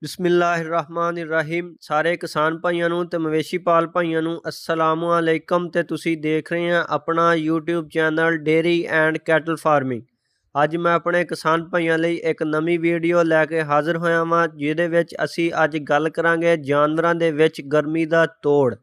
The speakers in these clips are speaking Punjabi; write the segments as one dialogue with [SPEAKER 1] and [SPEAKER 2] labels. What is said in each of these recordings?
[SPEAKER 1] बिस्मिल्लाहिर्रहमानिर्रहीम। सारे किसान भाइयों ਨੂੰ ਤੇ ਮਵੇਸ਼ੀ ਪਾਲ ਭਾਈਆਂ ਨੂੰ अस्सलामु अलैकुम। ਤੇ ਤੁਸੀਂ ਦੇਖ ਰਹੇ ਆ ਆਪਣਾ YouTube channel dairy and cattle farming. ਅੱਜ ਮੈਂ ਆਪਣੇ ਕਿਸਾਨ ਭਾਈਆਂ ਲਈ ਇੱਕ ਨਵੀਂ ਵੀਡੀਓ ਲੈ ਕੇ ਹਾਜ਼ਰ ਹੋਇਆ ਹਾਂ, ਜਿਹਦੇ ਵਿੱਚ ਅਸੀਂ ਅੱਜ ਗੱਲ ਕਰਾਂਗੇ ਜਾਨਵਰਾਂ ਦੇ ਵਿੱਚ ਗਰਮੀ ਦਾ ਤੋੜ।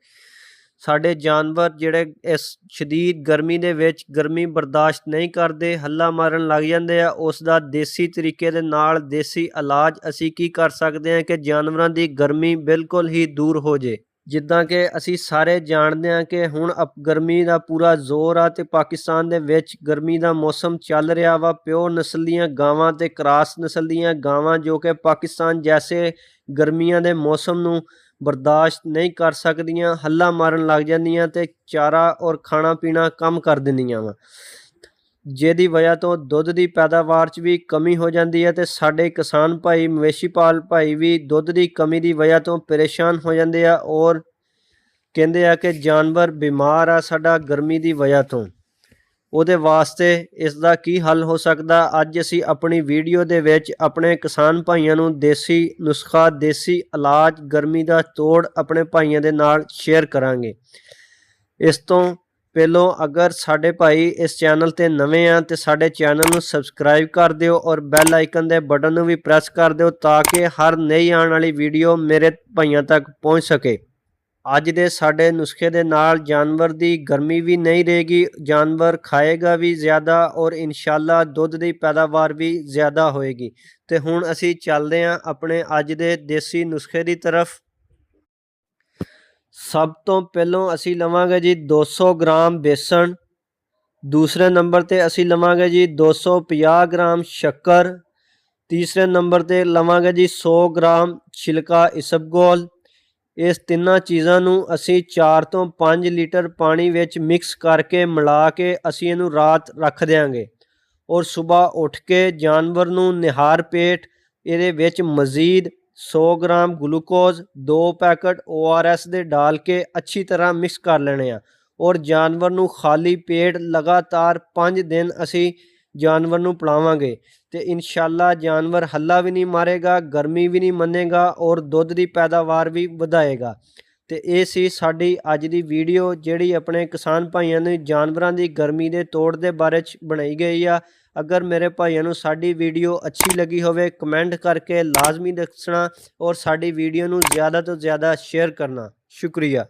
[SPEAKER 1] ਸਾਡੇ ਜਾਨਵਰ ਜਿਹੜੇ ਇਸ ਸ਼ਦੀਦ ਗਰਮੀ ਦੇ ਵਿੱਚ ਗਰਮੀ ਬਰਦਾਸ਼ਤ ਨਹੀਂ ਕਰਦੇ, ਹੱਲਾ ਮਾਰਨ ਲੱਗ ਜਾਂਦੇ ਆ। ਉਸ ਦਾ ਦੇਸੀ ਤਰੀਕੇ ਦੇ ਨਾਲ ਦੇਸੀ ਇਲਾਜ ਅਸੀਂ ਕੀ ਕਰ ਸਕਦੇ ਹਾਂ ਕਿ ਜਾਨਵਰਾਂ ਦੀ ਗਰਮੀ ਬਿਲਕੁਲ ਹੀ ਦੂਰ ਹੋ ਜੇ। ਜਿੱਦਾਂ ਕਿ ਅਸੀਂ ਸਾਰੇ ਜਾਣਦੇ ਹਾਂ ਕਿ ਹੁਣ ਗਰਮੀ ਦਾ ਪੂਰਾ ਜ਼ੋਰ ਆ ਤੇ ਪਾਕਿਸਤਾਨ ਦੇ ਵਿੱਚ ਗਰਮੀ ਦਾ ਮੌਸਮ ਚੱਲ ਰਿਹਾ ਵਾ। ਪਿਓਰ ਨਸਲ ਦੀਆਂ ਗਾਵਾਂ ਤੇ ਕ੍ਰਾਸ ਨਸਲ ਦੀਆਂ ਗਾਵਾਂ ਜੋ ਕਿ ਪਾਕਿਸਤਾਨ ਜੈਸੇ ਗਰਮੀਆਂ ਦੇ ਮੌਸਮ ਨੂੰ ਬਰਦਾਸ਼ਤ ਨਹੀਂ ਕਰ ਸਕਦੀਆਂ, ਹੱਲਾ ਮਾਰਨ ਲੱਗ ਜਾਂਦੀਆਂ ਤੇ ਚਾਰਾ ਔਰ ਖਾਣਾ ਪੀਣਾ ਕਮ ਕਰ ਦਿੰਦੀਆਂ ਵਾ, ਜਿਹਦੀ ਵਜ੍ਹਾ ਤੋਂ ਦੁੱਧ ਦੀ ਪੈਦਾਵਾਰ 'ਚ ਵੀ ਕਮੀ ਹੋ ਜਾਂਦੀ ਹੈ। ਤੇ ਸਾਡੇ ਕਿਸਾਨ ਭਾਈ ਮਵੇਸ਼ੀ ਪਾਲ ਭਾਈ ਵੀ ਦੁੱਧ ਦੀ ਕਮੀ ਦੀ ਵਜ੍ਹਾ ਤੋਂ ਪਰੇਸ਼ਾਨ ਹੋ ਜਾਂਦੇ ਆ ਔਰ ਕਹਿੰਦੇ ਆ ਕਿ ਜਾਨਵਰ ਬਿਮਾਰ ਆ ਸਾਡਾ ਗਰਮੀ ਦੀ ਵਜ੍ਹਾ ਤੋਂ। ਉਹਦੇ ਵਾਸਤੇ ਇਸ ਦਾ ਕੀ ਹੱਲ ਹੋ ਸਕਦਾ, ਅੱਜ ਅਸੀਂ ਆਪਣੀ ਵੀਡੀਓ ਦੇ ਵਿੱਚ ਆਪਣੇ ਕਿਸਾਨ ਭਾਈਆਂ ਨੂੰ ਦੇਸੀ ਨੁਸਖਾ, ਦੇਸੀ ਇਲਾਜ, ਗਰਮੀ ਦਾ ਤੋੜ ਆਪਣੇ ਭਾਈਆਂ ਦੇ ਨਾਲ ਸ਼ੇਅਰ ਕਰਾਂਗੇ। ਇਸ ਤੋਂ ਪਹਿਲੋਂ ਅਗਰ ਸਾਡੇ ਭਾਈ ਇਸ ਚੈਨਲ ਤੇ ਨਵੇਂ ਆ ਤੇ ਸਾਡੇ ਚੈਨਲ ਨੂੰ ਸਬਸਕ੍ਰਾਈਬ ਕਰ ਦਿਓ ਔਰ ਬੈਲ ਆਈਕਨ ਦੇ ਬਟਨ ਨੂੰ ਵੀ ਪ੍ਰੈਸ ਕਰ ਦਿਓ ਤਾਂ ਕਿ ਹਰ ਨਈ ਆਉਣ ਵਾਲੀ ਵੀਡੀਓ ਮੇਰੇ ਭਾਈਆਂ ਤੱਕ ਪਹੁੰਚ ਸਕੇ। ਅੱਜ ਦੇ ਸਾਡੇ ਨੁਸਖੇ ਦੇ ਨਾਲ ਜਾਨਵਰ ਦੀ ਗਰਮੀ ਵੀ ਨਹੀਂ ਰਹੇਗੀ, ਜਾਨਵਰ ਖਾਏਗਾ ਵੀ ਜ਼ਿਆਦਾ ਔਰ ਇਨਸ਼ਾਅੱਲਾ ਦੁੱਧ ਦੀ ਪੈਦਾਵਾਰ ਵੀ ਜ਼ਿਆਦਾ ਹੋਏਗੀ। ਤੇ ਹੁਣ ਅਸੀਂ ਚੱਲਦੇ ਹਾਂ ਆਪਣੇ ਅੱਜ ਦੇ ਦੇਸੀ ਨੁਸਖੇ ਦੀ ਤਰਫ। ਸਭ ਤੋਂ ਪਹਿਲੋਂ ਅਸੀਂ ਲਵਾਂਗੇ ਜੀ 200 ਗ੍ਰਾਮ ਬੇਸਣ। ਦੂਸਰੇ ਨੰਬਰ ਤੇ ਅਸੀਂ ਲਵਾਂਗੇ ਜੀ 250 ਗ੍ਰਾਮ ਸ਼ੱਕਰ। ਤੀਸਰੇ ਨੰਬਰ ਤੇ ਲਵਾਂਗੇ ਜੀ 100 ਗ੍ਰਾਮ ਛਿਲਕਾ ਇਸਬਗੋਲ। ਇਸ ਤਿੰਨਾਂ ਚੀਜ਼ਾਂ ਨੂੰ ਅਸੀਂ 4 ਤੋਂ 5 ਲੀਟਰ ਪਾਣੀ ਵਿੱਚ ਮਿਕਸ ਕਰਕੇ ਮਿਲਾ ਕੇ ਅਸੀਂ ਇਹਨੂੰ ਰਾਤ ਰੱਖ ਦਿਆਂਗੇ ਔਰ ਸਵੇਰ ਉੱਠ ਕੇ ਜਾਨਵਰ ਨੂੰ ਨਿਹਾਰ ਪੇਟ ਇਹਦੇ ਵਿੱਚ ਮਜ਼ੀਦ 100 ਗ੍ਰਾਮ ਗਲੂਕੋਜ਼, 2 ਪੈਕਟ ORS ਦੇ ਡਾਲ ਕੇ ਅੱਛੀ ਤਰ੍ਹਾਂ ਮਿਕਸ ਕਰ ਲੈਣੇ ਆ ਔਰ ਜਾਨਵਰ ਨੂੰ ਖਾਲੀ ਪੇਟ ਲਗਾਤਾਰ 5 ਦਿਨ ਅਸੀਂ ਜਾਨਵਰ ਨੂੰ ਪਿਲਾਵਾਂਗੇ ਤੇ ਇਨਸ਼ਾਅੱਲਾ ਜਾਨਵਰ ਹੱਲਾ ਵੀ ਨਹੀਂ ਮਾਰੇਗਾ, ਗਰਮੀ ਵੀ ਨਹੀਂ ਮੰਨੇਗਾ ਔਰ ਦੁੱਧ ਦੀ ਪੈਦਾਵਾਰ ਵੀ ਵਧਾਏਗਾ। ਤੇ ਇਹ ਸੀ ਸਾਡੀ ਅੱਜ ਦੀ ਵੀਡੀਓ ਜਿਹੜੀ ਆਪਣੇ ਕਿਸਾਨ ਭਾਈਆਂ ਨੇ ਜਾਨਵਰਾਂ ਦੀ ਗਰਮੀ ਦੇ ਤੋੜ ਦੇ ਬਾਰੇ 'ਚ ਬਣਾਈ ਗਈ ਆ। ਅਗਰ ਮੇਰੇ ਭਾਈਆਂ ਨੂੰ ਸਾਡੀ ਵੀਡੀਓ ਅੱਛੀ ਲੱਗੀ ਹੋਵੇ ਕਮੈਂਟ ਕਰਕੇ ਲਾਜ਼ਮੀ ਦੱਸਣਾ ਔਰ ਸਾਡੀ ਵੀਡੀਓ ਨੂੰ ਜ਼ਿਆਦਾ ਤੋਂ ਜ਼ਿਆਦਾ ਸ਼ੇਅਰ ਕਰਨਾ। ਸ਼ੁਕਰੀਆ।